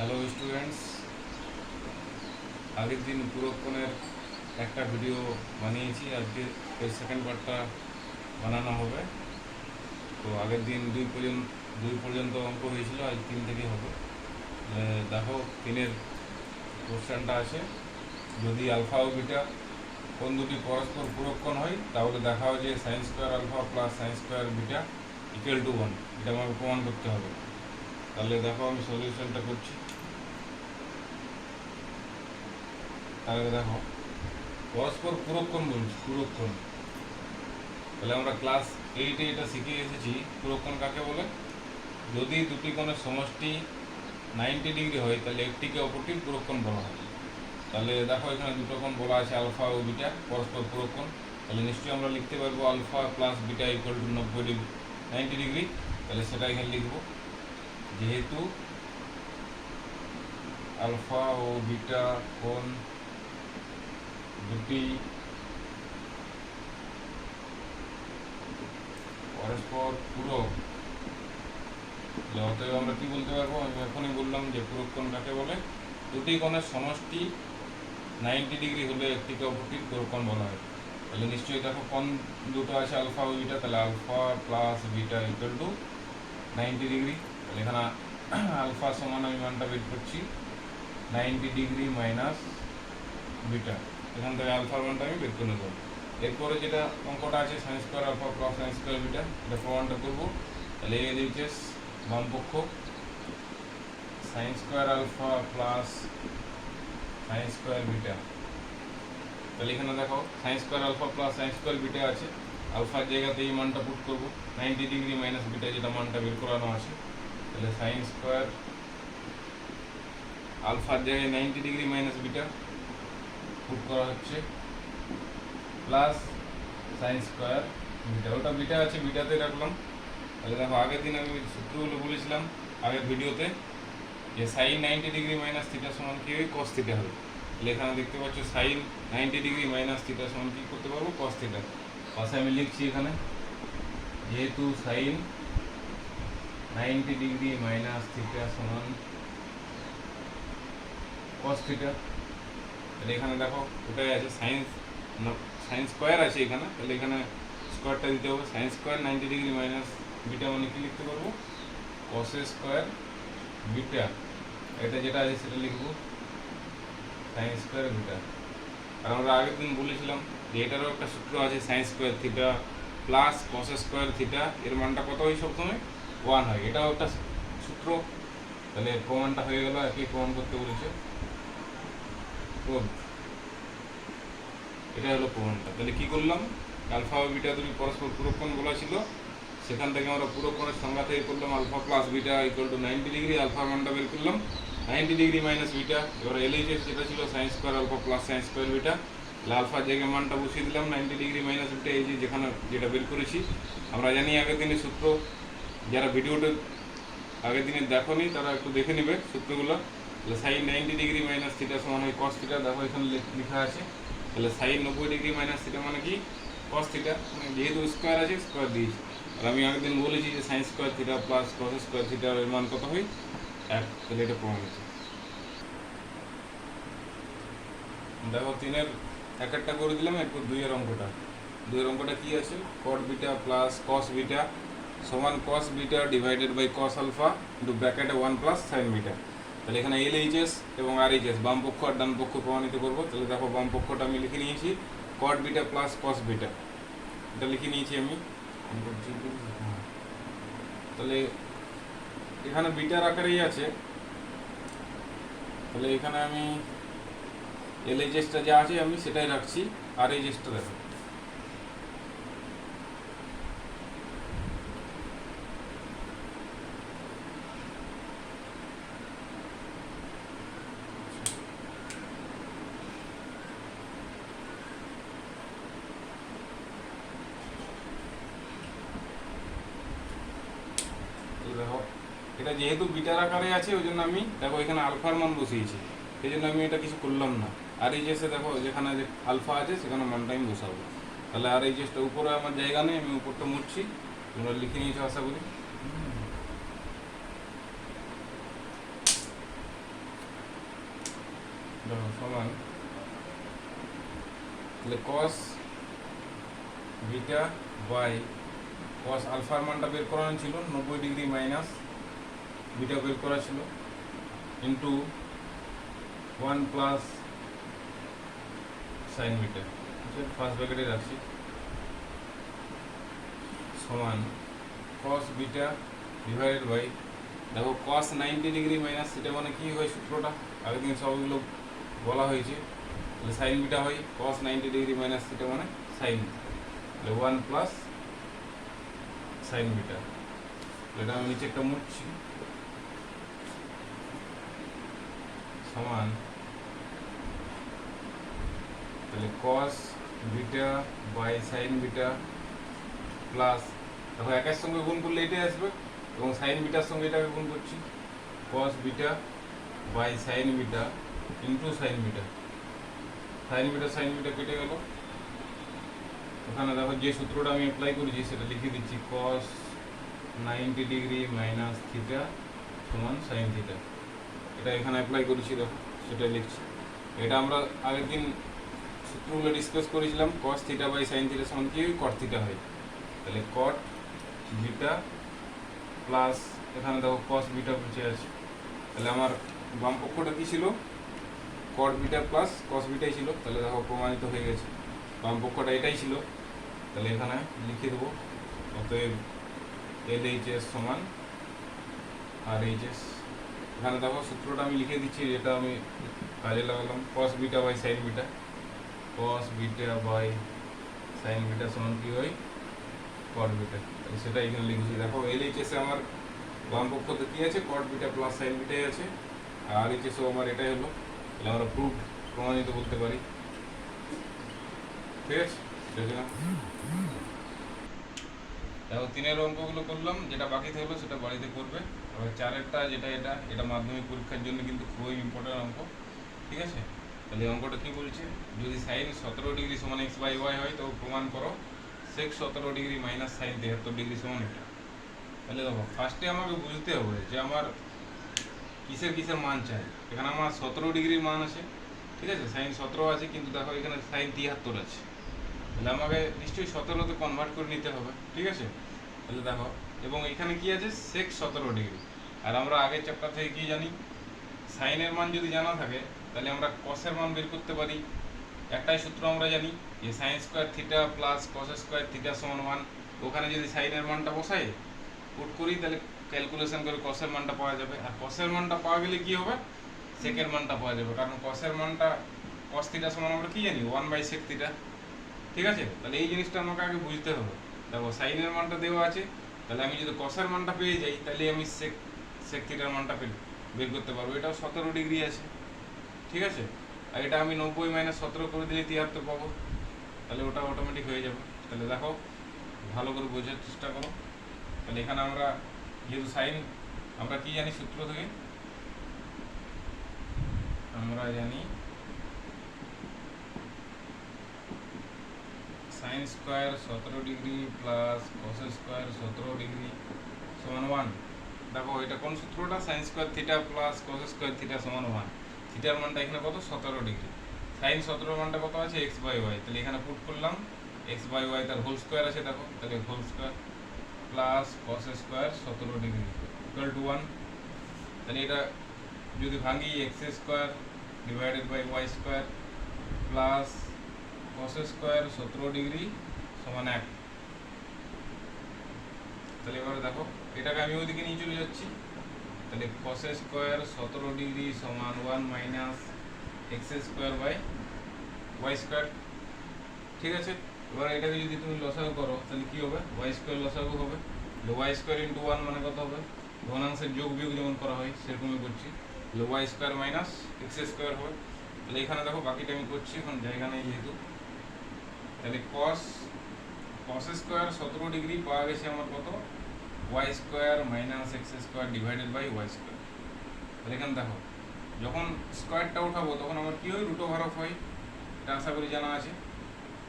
Hello students, আগের দিন পুরক্ষণের একটা ভিডিও বানিয়েছি। আজকে এর সেকেন্ড পার্টটা বানানো হবে। তো আগের দিন দুই পর্যন্ত অঙ্ক হয়েছিল, আজ 3 থেকে হবে। দেখো, 3-এর কোশ্চেনটা আছে, যদি আলফা ও বিটা কোন দুটি পরস্পর পুরক্ষণ হয় তাহলে দেখাও যে sine square alpha plus sine square beta equal to 1। এটা আমাকে প্রমাণ করতে হবে। তাহলে দেখো, আমি সলিউশনটা করছি। তাহলে দেখো, পরস্পর পুরক্ষণ বলছি, পুরক্ষণ। তাহলে আমরা ক্লাস 8-এ এটা শিখে এসেছি, পুরক্ষণ কাকে বলে। যদি দুটি কোণের সমষ্টি 90 ডিগ্রি হয় তাহলে একটিকে অপরটির পুরক্ষণ বলা হয়। তাহলে দেখো, এখানে দুটো কোণ বলা আছে আলফা ও বিটা, পরস্পর পুরক্ষণ। তাহলে নিশ্চয়ই আমরা লিখতে পারবো alpha plus beta equal to 90 degree. তাহলে সেটা এখানে লিখব, যেহেতু আলফা ও বিটা কোণ দুটি পরস্পর পূরক, অতএব আমরা কি বলতে পারবো, আমি এখনই বললাম যে পুরক্ষণ কাকে বলে। দুটি কোণের সমষ্টি 90 ডিগ্রি হলে একটিকে অপরটির পুরক্ষণ বলা হয়। তাহলে নিশ্চয়ই দেখো, কোণ দুটো আছে আলফা ও বিটা, তাহলে alpha plus beta equal to 90 degree. তাহলে এখানে আলফা সমান আমি মানটা বের করছি 90 ডিগ্রি মাইনাস বিটা। এখান থেকে আলফার মানটা আমি বের করে নেব। এরপরে যেটা অঙ্কটা আছে sine square alpha plus sine square beta, এটা প্রমাণটা করবো। তাহলে এ দিয়েছে বাম পক্ষ sine square alpha plus sine square beta. তাহলে এখানে দেখো, sine square alpha plus sine square beta আছে, আলফার জায়গাতে এই মানটা পুট করবো 90 ডিগ্রি মাইনাস বিটা, যেটা মানটা বের করানো আছে। তাহলে সাইন স্কোয়ার আলফার জায়গায় 90 ডিগ্রি মাইনাস বিটা পুট করা হচ্ছে, প্লাস সাইন স্কোয়ার বিটা। ওটা বিটা আছে, বিটাতে রাখলাম। তাহলে দেখো, আগের দিন আমি সূত্রগুলো বলেছিলাম আগের ভিডিওতে, যে সাইন 90 ডিগ্রি মাইনাস থিটা সমান কি হয়, কস থিটা হবে। তাহলে এখানে দেখতে পাচ্ছ সাইন 90 ডিগ্রি মাইনাস থিটা সমান কি করতে পারবো, কস থিটা। পাশে আমি লিখছি এখানে, যেহেতু সাইন 90 ডিগ্রি মাইনাস থিটা সমান কস থিটা। তাহলে এখানে দেখো, ওটাই আছে সাইন স্কোয়ার আছে এখানে, তাহলে এখানে স্কোয়ারটা দিতে হবে। Sine square 90 degree minus beta মানে কি লিখতে পারবো, কস স্কোয়ার বিটা। এটা যেটা আছে সেটা লিখবো সাইন স্কোয়ার বিটা। আর আমরা আগের দিন বলেছিলাম যে এটারও একটা সূত্র আছে, sine square theta plus cos square theta, এর মানটা কত হয়, সবসময় 1 হয়। এটাও একটা সূত্র। তাহলে প্রমাণটা হয়ে গেল, একই প্রমাণ করতে বলেছে। এটা হলো প্রমাণটা। তাহলে কি করলাম, আলফা ও বিটা দুটি পরস্পর পুরক্ষণ বলা ছিল, সেখান থেকে আমরা পুরক্ষণের সংজ্ঞা থেকে করলাম alpha plus beta equal to 90 degree. আলফার মানটা বের করলাম 90 ডিগ্রি মাইনাস বিটা। এবার এলএইচএস যেটা ছিল sine square alpha plus sine square beta, তাহলে আলফার জায়গায় মানটা বসিয়ে দিলাম 90 ডিগ্রি মাইনাস বিটা, এই যে যেখানে যেটা বের করেছি। আমরা জানি আগের দিনের সূত্র, যারা ভিডিওটা আগের দিনে দেখোনি তারা একটু দেখে নেবে সূত্রগুলো। তাহলে সাইন 90 ডিগ্রি মাইনাস থিটা সমান হয় কস থিটা, দেখো এখানে লেখা আছে। তাহলে সাইন 90 ডিগ্রি মাইনাস থিটা মানে কি, কস থিটা। মানে যেহেতু স্কোয়ার আছে, স্কোয়ার দিয়েছি। আর আমি আগের দিন বলেছি যে sine square theta plus cos square থিটার মান কত হয়, 1। তাহলে এটা প্রমাণিত। দেখো, 3-এর এক একটা করে দিলাম। এরপর 2-এর অঙ্কটা কি আছে, cot beta plus cos beta সমান cos beta divided by cos alpha into ব্র্যাকেটে 1 প্লাস সাইন বিটা। তাহলে এখানে এলএইচএস এবং আরএইচএস বাম পক্ষ আর ডান পক্ষ প্রমাণিত করবো। তাহলে দেখো, বাম পক্ষটা আমি লিখে নিয়েছি কট বিটা প্লাস কস বিটা, এটা লিখে নিয়েছি আমি। তাহলে এখানে বিটার আকারেই আছে, তাহলে এখানে আমি এলএইচএসটা যা আছে আমি সেটাই রাখছি, আর এইচএসটা দেখো। দেখো, এটা যেহেতু বিটার আকারে আছে ওই জন্য আমি দেখো এখানে আলফার মান বসিয়েছি, সেই জন্য আমি এটা কিছু করলাম না। আর এই যে দেখো, যেখানে আলফা আছে সেখানে মানটা আমি বসাবো। তাহলে আর এই যে উপরে আমার জায়গা নেই, আমি উপরটা মুছছি, তোমরা লিখে নিয়েছো আশা করি। দেখো সমান, তাহলে কস বিটা বাই কস আলফার মানটা বের করানো ছিল 90 ডিগ্রি মাইনাস বিটা বের করা ছিল into 1 plus sine beta, first ব্র্যাকেটে রাখছি, সমান কস বিটা ডিভাইডেড বাই, দেখো কস 90 ডিগ্রি মাইনাস সেটা মানে কী হয় সূত্রটা আগের দিন সবগুলো বলা হয়েছে, তাহলে সাইন বিটা হয় কস 90 ডিগ্রি মাইনাস সেটা মানে সাইন, তাহলে 1 প্লাস সাইন বিটা, এটা আমি নিচে একটা মুছছি, সমান, তাহলে cos beta by sine beta plus, দেখো একের সঙ্গে গুণ করলে এটাই আসবে এবং সাইন বিটার সঙ্গে এটাকে গুণ করছি, cos beta by sine beta into sine beta, sine beta কেটে গেল, ওখানে দেখো যে সূত্রটা আমি অ্যাপ্লাই করেছি সেটা লিখে দিচ্ছি, কস 90 ডিগ্রি মাইনাস থিটা সমান সাইন থিটা, এটা এখানে অ্যাপ্লাই করেছি, দেখো সেটা লিখছি। এটা আমরা আগের দিন সূত্রগুলো ডিসকাস করেছিলাম, cos theta by sine theta সমান কি কট থিটা হয়, তাহলে কট বিটা প্লাস এখানে দেখো কস বিটা বসে আছে, তাহলে আমার বাম পক্ষটা কী ছিল, কট বিটা প্লাস কস বিটাই ছিল, তাহলে দেখো প্রমাণিত হয়ে গেছে, বাম পক্ষটা এটাই ছিল, তাহলে এখানে লিখে দেবো, অতএব LHS সমান RHS, এখানে দেখো সূত্রটা আমি লিখে দিচ্ছি, যেটা আমি কাজে লাগালাম, cos beta by sine beta, cos beta by sine beta সমান কী হয় কট বিটা, তাহলে সেটা এখানে লিখেছি। দেখো LHS এ আমার বাম পক্ষতে কী আছে, কট বিটা প্লাস সাইন বিটাই আছে, আর RHS ও আমার এটাই হলো, তাহলে আমরা প্রমাণিত বলতে পারি, ঠিক আছে। দেখো 3-এর অঙ্কগুলো করলাম, যেটা বাকি থাকলো সেটা বাড়িতে করবে, আবার 4-এরটা যেটা এটা মাধ্যমিক পরীক্ষার জন্য কিন্তু খুবই ইম্পর্টেন্ট অঙ্ক, ঠিক আছে। তাহলে অঙ্কটা কী বলছে, যদি সাইন 17 ডিগ্রি সমান x বাই ওয়াই হয় তো প্রমাণ করো সেক 17 ডিগ্রি মাইনাস সাইন 73 ডিগ্রি সমান এটা। তাহলে দেখো ফার্স্টে আমাকে বুঝতে হবে যে আমার কিসের মান চাই, এখানে আমার 17 ডিগ্রির মান আছে, ঠিক আছে, সাইন 17 আছে, কিন্তু দেখো এখানে সাইন 73 আছে, তাহলে আমাকে নিশ্চয়ই 17তে কনভার্ট করে নিতে হবে, ঠিক আছে। তাহলে দেখো, এবং এখানে কি আছে সেক 17 ডিগ্রি, আর আমরা আগের চ্যাপ্টার থেকে কি জানি, সাইনের মান যদি জানা থাকে তাহলে আমরা কসের মান বের করতে পারি, একটাই সূত্র আমরা জানি যে sine square theta plus cos square theta সমান 1, ওখানে যদি সাইনের মানটা বসাই পুট করি তাহলে ক্যালকুলেশন করে কসের মানটা পাওয়া যাবে, আর কসের মানটা পাওয়া গেলে কি হবে সেকের মানটা পাওয়া যাবে, কারণ কসের মানটা কস থিটা সমান আমরা কি জানি 1/sec থিটা, ঠিক আছে। তাহলে এই জিনিসটা আমাকে আগে বুঝতে হবে, দেখো সাইনের মানটা দেওয়া আছে, তাহলে আমি যদি কসের মানটা পেয়ে যাই তাহলে আমি সেক থিটার মানটা বের করতে পারবো, এটাও 17 ডিগ্রি আছে, ঠিক আছে, আর এটা আমি 90 মাইনাস 17 করে দিলে 73 পাবো, তাহলে ওটা অটোমেটিক হয়ে যাবে। তাহলে দেখো ভালো করে বোঝার চেষ্টা করো, তাহলে এখানে আমরা যেহেতু সাইন আমরা কি জানি সূত্র থেকে, আমরা জানি sign square 17 degree plus cos square 17 degree সমান 1, দেখো এটা কোন সূত্রটা, sine square theta plus cos square theta সমান 1, থিটার মানটা এখানে কত 17 ডিগ্রি, সাইন 17 মানটা কত আছে x বাই ওয়াই, তাহলে এখানে পুট করলাম x বাই ওয়াই তার হোল স্কোয়ার আছে, দেখো তাহলে whole square plus cos square 17 degree equal to 1, তাহলে এটা যদি ভাঙি x square divided by y square plus cos square 17 degree সমান 1, তাহলে এবারে দেখো এটাকে আমি ওইদিকে নিয়ে চলে যাচ্ছি, তাহলে কস স্কোয়ার 17 ডিগ্রি সমান 1 minus x square by y square, ঠিক আছে। এবার এটাকে যদি তুমি লসাগু করো তাহলে কি হবে, ওয়াই স্কোয়ার লসাগু হবে, ওয়াই স্কোয়ার ইন্টু 1 মানে কত হবে, ঘনাংশের যোগ বিয়োগ যেমন করা হয় সেরকমই করছি, y square minus x square হবে, তাহলে এখানে দেখো বাকিটা আমি করছি, এখন জায়গা নেই যেহেতু, তাহলে কস স্কোয়ার 17 ডিগ্রি পাওয়া গেছে আমার কত, Y square minus x square divided by y square, তাহলে এখানে দেখো যখন স্কোয়ারটা উঠাবো তখন আমার কী হয় রুট ওভার অফ হয়, এটা আশা করি জানা আছে,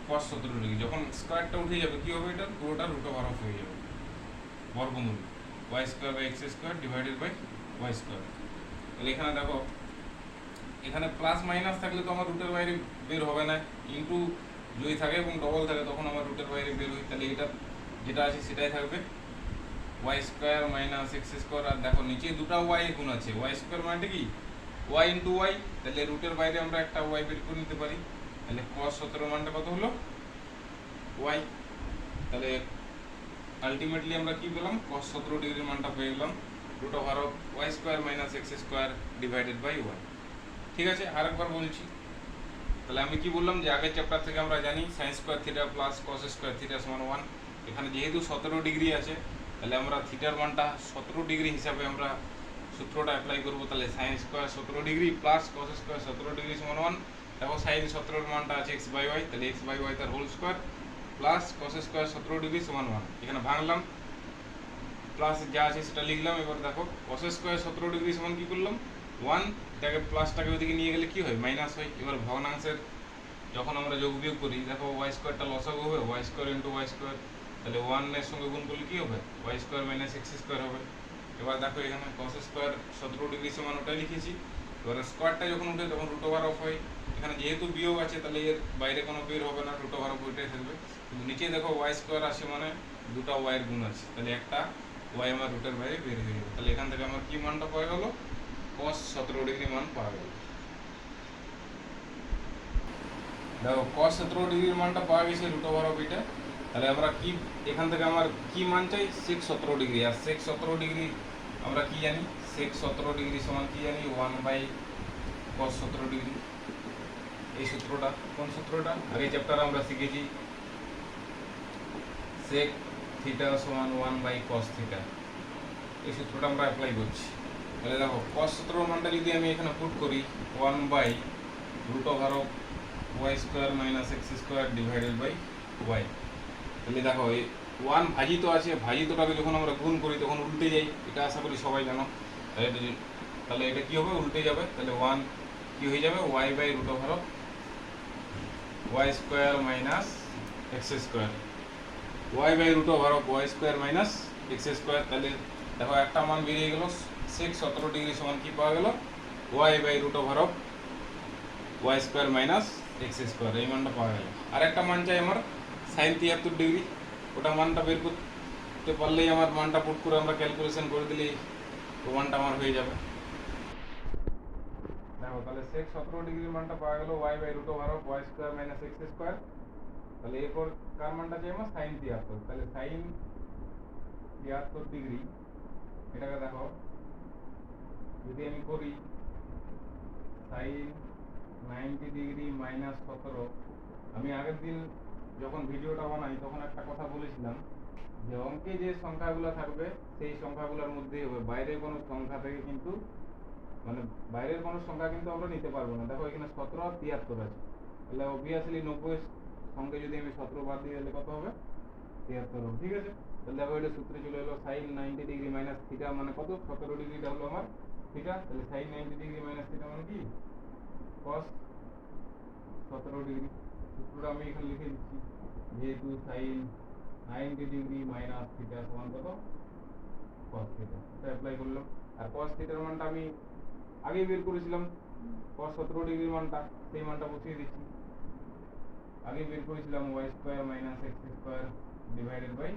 কস 17 ডিগ্রি যখন স্কোয়ারটা উঠে যাবে কী হবে, এটা পুরোটা রুট ওভার অফ হয়ে যাবে, বর্গমূল y square by x square divided by y square, তাহলে এখানে দেখো এখানে প্লাস মাইনাস থাকলে তো আমার রুটের বাইরে বের হবে না, ইন্টু যদি থাকে এবং ডবল থাকে তখন আমার রুটের বাইরে বের হয়। তাহলে এটা যেটা আছে সেটাই থাকবে, Y square minus x square. আর দেখো নিচে দুটো ওয়াই গুণ আছে, ওয়াই স্কোয়ার মানে কি ওয়াই ইন্টু ওয়াই, তাহলে রুটের বাইরে আমরা একটা ওয়াই বের করে নিতে পারি। তাহলে cos 17 মানটা কত হলো ওয়াই। তাহলে আলটিমেটলি আমরা কি পেলাম, cos 17 ডিগ্রির মানটা পেয়ে গেলাম root over of Y square minus x square divided by y. ঠিক আছে, আরেকবার বলছি। তাহলে আমি কি বললাম যে আগের চ্যাপ্টার থেকে আমরা জানি sine square theta plus cos square theta সমান 1। এখানে যেহেতু 17 ডিগ্রি আছে তাহলে আমরা থিটার মানটা 17 ডিগ্রি হিসাবে আমরা সূত্রটা অ্যাপ্লাই করবো। তাহলে sine square 17 degree plus cos square 17 degree সমান 1। দেখো সাইন 17 এর মানটা আছে এক্স বাই ওয়াই, তাহলে এক্স বাই ওয়াই তার whole square plus cos square 17 degree সমান 1। এখানে ভাঙলাম, প্লাস যা আছে সেটা লিখলাম। এবার দেখো কস স্কোয়ার 17 ডিগ্রি সমান কি করলাম 1, এটাকে প্লাসটাকে ওইদিকে নিয়ে গেলে কি হয় মাইনাস হয়। এবার ভগ্নাংশের যখন আমরা যোগ বিয়োগ করি দেখো ওয়াই স্কোয়ারটা লসাগু হবে, Y square into Y square, তাহলে 1 এর সঙ্গে গুণ করলে কি হবে Y square minus x square হবে। এবার দেখো এখানে কস স্কোয়ার 17 ডিগ্রি সমান ওটাই লিখেছি। এবার স্কোয়ারটা যখন উঠে তখন রুট ওভার অফ হয়। এখানে যেহেতু বিয়োগ আছে তাহলে এর বাইরে কোনো বের হবে না, রুট ওভার অফ ওইটাই থাকবে। কিন্তু নিচে দেখো ওয়াই স্কোয়ার আছে মানে দুটো ওয়াইয়ের গুণ আছে, তাহলে একটা ওয়াই আমার রুটের বাইরে বের হয়ে যাবে। তাহলে এখান থেকে আমার কি মানটা পাওয়া গেল, cos 17 ডিগ্রি মান পাওয়া গেল। দেখো cos 17 ডিগ্রির মানটা পাওয়া গেছে রুট ওভার অফ এটা। তাহলে আমরা কি এখান থেকে আমার কি মান চাই sec 17 ডিগ্রি। আর sec 17 ডিগ্রি আমরা কি জানি, sec 17 ডিগ্রি সমান কি জানি 1/cos 17 ডিগ্রি। এই সূত্রটা কোন সূত্রটা আগে চ্যাপ্টারে আমরা শিখেছি, sec থিটা সমান 1/cos থিটা। এই সূত্রটা আমরা অ্যাপ্লাই করছি। তাহলে দেখো cos 17 মানটা যদি আমি এখানে পুট করি 1/√of y square minus x square divided by y. তাহলে দেখো এই 1 ভাজিত আছে, ভাজিতটাকে যখন আমরা গুণ করি তখন উল্টে যাই, এটা আশা করি সবাই জানো। তাহলে এটা কি হবে উল্টে যাবে, তাহলে 1 কি হয়ে যাবে y/√of Y square minus x square, y/√of Y square minus x square. তাহলে দেখো একটা মান বেরিয়ে গেল, sec 17 ডিগ্রি সমান কি পাওয়া গেল y/√of Y square minus x square, এই মানটা পাওয়া গেল। আর একটা মান চাই আমার সাইন 73 ডিগ্রি, ওটা মানটা বের করতে পারলেই আমার মানটা পুট করে আমরা ক্যালকুলেশন করে দিলেই ও মানটা আমার হয়ে যাবে। দেখো তাহলে sec 17 ডিগ্রির মানটা পাওয়া গেল y/√of Y square minus x square. তাহলে এরপর কার মানটা চাই আমার সাইন 73। তাহলে সাইন 73 ডিগ্রি এটাকে দেখো যদি আমি করি সাইন 90 ডিগ্রি মাইনাস 17। আমি আগের দিন যখন ভিডিওটা বানাই তখন একটা কথা বলেছিলাম যে অঙ্কে যে সংখ্যাগুলো থাকবে সেই সংখ্যাগুলোর মধ্যেই হবে, বাইরের কোনো সংখ্যা থেকে কিন্তু মানে বাইরের কোনো সংখ্যা কিন্তু আমরা নিতে পারবো না। দেখো এখানে 17 আর 73 আছে, তাহলে অবভিয়াসলি 90 সঙ্গে যদি আমি 17 বাদ দিই তাহলে কত হবে 73 হবে। ঠিক আছে, তাহলে দেখো এটা সূত্রে চলে এলো সাইন 90 ডিগ্রি মাইনাস থিটা মানে কত 17 ডিগ্রিটা হলো আমার থিটা। তাহলে সাইন 90 ডিগ্রি মাইনাস থিটা মানে কি cos 17 ডিগ্রি। সূত্রটা আমি এখানে লিখে দিচ্ছি, যেহেতু সাইন 90 ডিগ্রি মাইনাস থিটা সমান কত cos থিটা, এটা অ্যাপ্লাই করলাম। আর cos থিটার মানটা আমি আগেই বের করেছিলাম, cos 17 ডিগ্রির মানটা সেই মানটা বসিয়ে দিচ্ছি। আগে বের করেছিলাম y square minus x square divided by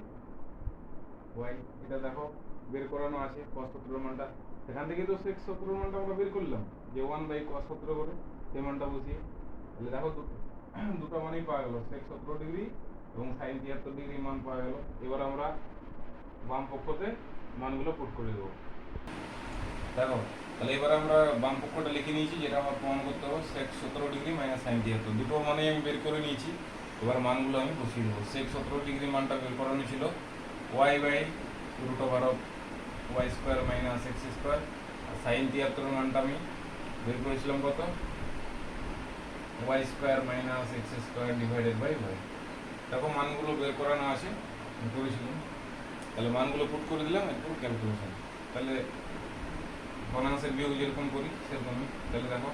y. এটা দেখো বের করানো আছে cos 17 মানটা, সেখান থেকে তো sec 17 মানটা আমরা বের করলাম যে 1/cos 17 করে সেই মানটা বসিয়ে। তাহলে দেখো দুটো মানই পাওয়া গেল, sec 17 ডিগ্রি এবং সাইন 73 ডিগ্রি মান পাওয়া গেল। এবার আমরা বাম পক্ষতে মানগুলো পুট করে দেবো। দেখো তাহলে এবার আমরা বাম পক্ষটা লিখে নিয়েছি, যেটা আমার প্রমাণ করতে হবে sec 17 ডিগ্রি মাইনাস সাইন 73, দুটো মানেই আমি বের করে নিয়েছি। এবার মানগুলো আমি বসিয়ে দেবো। sec 17 ডিগ্রি মানটা বের করানো ছিল y/√of Y square minus x square. আর সাইন 73 মানটা আমি বের করেছিলাম কত Y square minus x square divided by Y. দেখো মানগুলো বের করানো আছে করেছিলাম, তাহলে মানগুলো পুট করে দিলাম এরপর ক্যালকুলেশন। তাহলে ভগ্নাংশের বিয়োগ যেরকম করি সেরকমই। তাহলে দেখো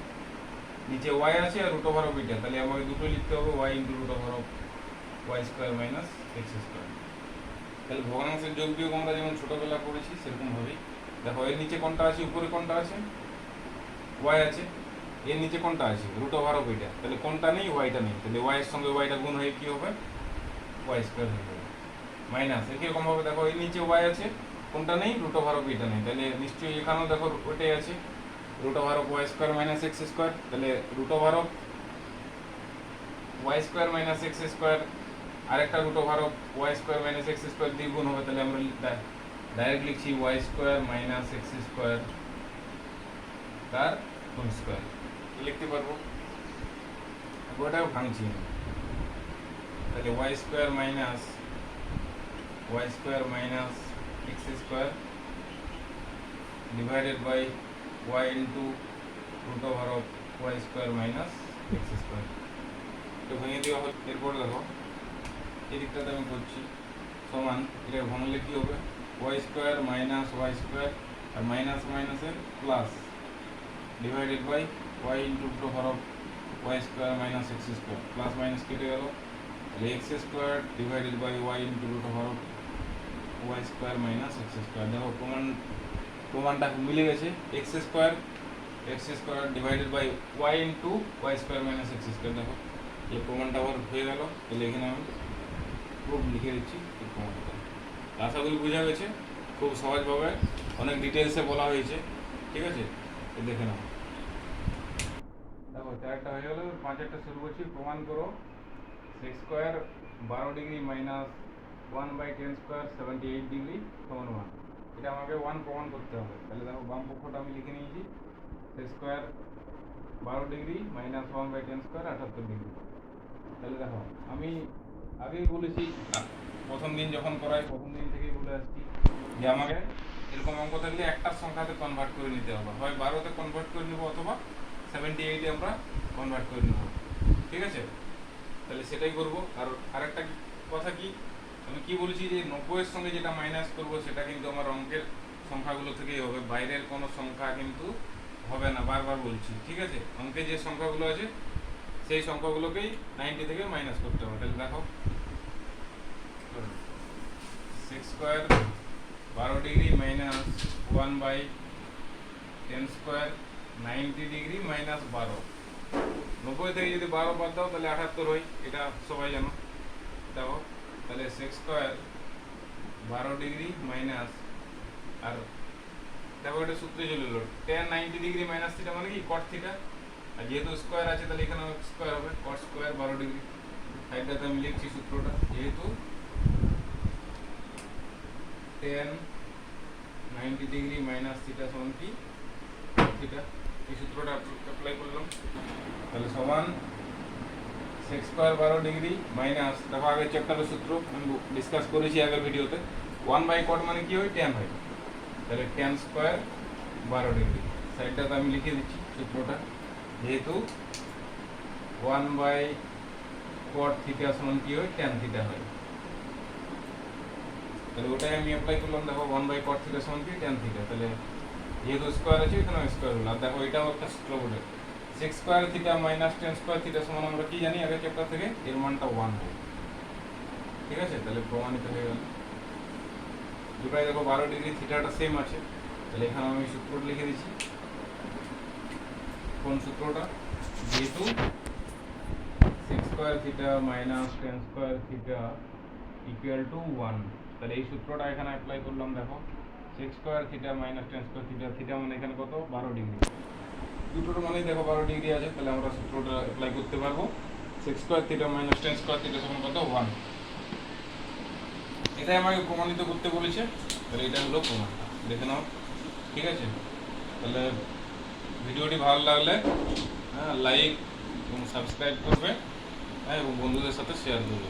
নিচে ওয়াই আছে আর √of এটা, তাহলে আমাকে দুটো লিখতে হবে y/√of Y square minus x square. তাহলে ভগ্নাংশের যোগ বিয়োগ আমরা যেমন ছোটোবেলা করেছি সেরকমভাবেই। দেখো এর নিচে কোনটা আছে উপরে কোনটা আছে ওয়াই আছে, এর নিচে কোনটা আছে রুট ওভার অফ এটা, তাহলে কোনটা নেই ওয়াইটা নেই, তাহলে ওয়াই এর সঙ্গে ওয়াইটা গুণ হয়ে কি হবে ওয়াই স্কোয়ার হয়ে যাবে মাইনাস একইরকম ভাবে দেখো এর নিচে ওয়াই আছে কোনটা নেই রুট ওভার অফ এটা নেই, তাহলে নিশ্চয়ই এখানেও দেখো ওইটাই আছে root over of Y square minus x square, তাহলে root over of Y square minus x square আরেকটা root over of Y square minus x square দিয়ে গুণ হবে, তাহলে আমরা ডাইরেক্ট লিখছি Y square minus x square তার হোল স্কোয়ার লিখতে পারবো, ওটাও ভাঙছি আমি। তাহলে Y square minus x square divided by Y into root over of Y square minus x square, তো ভেঙে দেওয়া হল। এরপর দেখো এই দিকটাতে আমি করছি সমান, এটা ভাঙলে কি হবে Y square minus Y square আর মাইনাস মাইনাসের plus divided by Y into root over of Y square minus x square, plus minus কেটে গেল, তাহলে X square divided by Y into root over of Y square minus x square. দেখো প্রমাণটা মিলে গেছে, X square divided by Y into Y square minus x square. দেখো এই প্রমাণটা আবার হয়ে গেল, তাহলে এখানে আমি প্রুফ লিখে দিচ্ছি এই প্রমাণটা। আশা করি বোঝা গেছে, খুব সহজভাবে অনেক ডিটেলসে বলা হয়েছে, ঠিক আছে দেখে নাও। দেখো 4টা হয়ে গেল, 5টা শুরু করছি। প্রমাণ করো sex square 12 degree minus 1/10 square 78 degree সমান 1। এটা আমাকে 1 প্রমাণ করতে হবে, তাহলে দেখো বাম পক্ষটা আমি লিখে নিয়েছি sex square 12 degree minus 1/10 square 78 degree. তাহলে দেখো আমি আগেই বলেছি, প্রথম দিন যখন করাই প্রথম দিন থেকেই বলে আসছি যে আমাকে এরকম অঙ্ক থাকলে একটার সংখ্যাতে কনভার্ট করে নিতে হবে, হয় 12তে কনভার্ট করে নেবো অথবা 78-এ আমরা কনভার্ট করে নেবো, ঠিক আছে। তাহলে সেটাই করবো। আর আরেকটা কথা কি, আমি কি বলছি যে 90-এর সঙ্গে যেটা মাইনাস করবো সেটা কিন্তু আমার অঙ্কের সংখ্যাগুলো থেকেই হবে, বাইরের কোনো সংখ্যা কিন্তু হবে না, বারবার বলছি, ঠিক আছে। অঙ্কে যে সংখ্যাগুলো আছে সেই সংখ্যাগুলোকেই 90 থেকে মাইনাস করতে হবে। তাহলে দেখো sex square 12 degree minus 1/10 square 90 degree minus 12। 90 থেকে যদি 12 বাদ দাও তাহলে 78 হয়, এটা সবাই জানো। দেখো তাহলে সেক্স স্কোয়ার 12 ডিগ্রি মাইনাস, আর দেখো এটা সূত্রে চলে এলো tan 90 ডিগ্রি মাইনাস থিটা মানে কি cot থিটা, আর যেহেতু স্কোয়ার আছে তাহলে এখানে স্কোয়ার হবে cot স্কোয়ার 12 ডিগ্রি। সাইডটাতে আমি লিখছি সূত্রটা, যেহেতু tan 90 ডিগ্রি মাইনাস থিটা সমান কি থিটা, এই সূত্রটা অ্যাপ্লাই করলাম। তাহলে সমান সেক্স স্কোয়ার 12 ডিগ্রি মাইনাস, দেখো আগের চ্যাপ্টারের সূত্র আমি ডিসকাস করেছি আগের ভিডিওতে, 1/cot মানে কি হয় tan হয়, তাহলে tan স্কোয়ার 12 ডিগ্রি। সাইডটাতে আমি লিখে দিচ্ছি সূত্রটা, যেহেতু 1/cot থিটা সমান কি হয় tan থিটা হয়, তাহলে ওটাই আমি অ্যাপ্লাই করলাম। দেখো 1/cot থিটা সমান কি tan থিটা, তাহলে যেহেতু স্কোয়ার আছে এখানে স্কোয়ার হলো। আর দেখো এটাও একটা সূত্র বলে sex square theta minus tan square theta সমান আমরা কি জানি আগের চ্যাপ্টার থেকে, এর মানটা 1 হয়, ঠিক আছে। তাহলে প্রমাণিত হয়ে গেল দুটাই। দেখো 12 ডিগ্রি থিটাটা সেম আছে, তাহলে এখানে আমি সূত্রটা লিখে দিচ্ছি। কোন সূত্রটা, যেহেতু sex square theta minus tan square theta equal to 1, তাহলে এই সূত্রটা এখানে অ্যাপ্লাই করলাম। দেখো sex square theta minus tan square theta, theta মানে এখানে কত 12 ডিগ্রি, দুটোর মানেই দেখো 12 ডিগ্রি আছে, তাহলে আমরা সূত্রটা অ্যাপ্লাই করতে পারবো। Sex square theta minus tan square theta সমান কত 1, এটাই আমাকে প্রমাণিত করতে বলেছে, তাহলে এটা হলো প্রমাণটা, দেখে নাও, ঠিক আছে। তাহলে ভিডিওটি ভালো লাগলে লাইক এবং সাবস্ক্রাইব করবে, এবং বন্ধুদের সাথে শেয়ার করবে।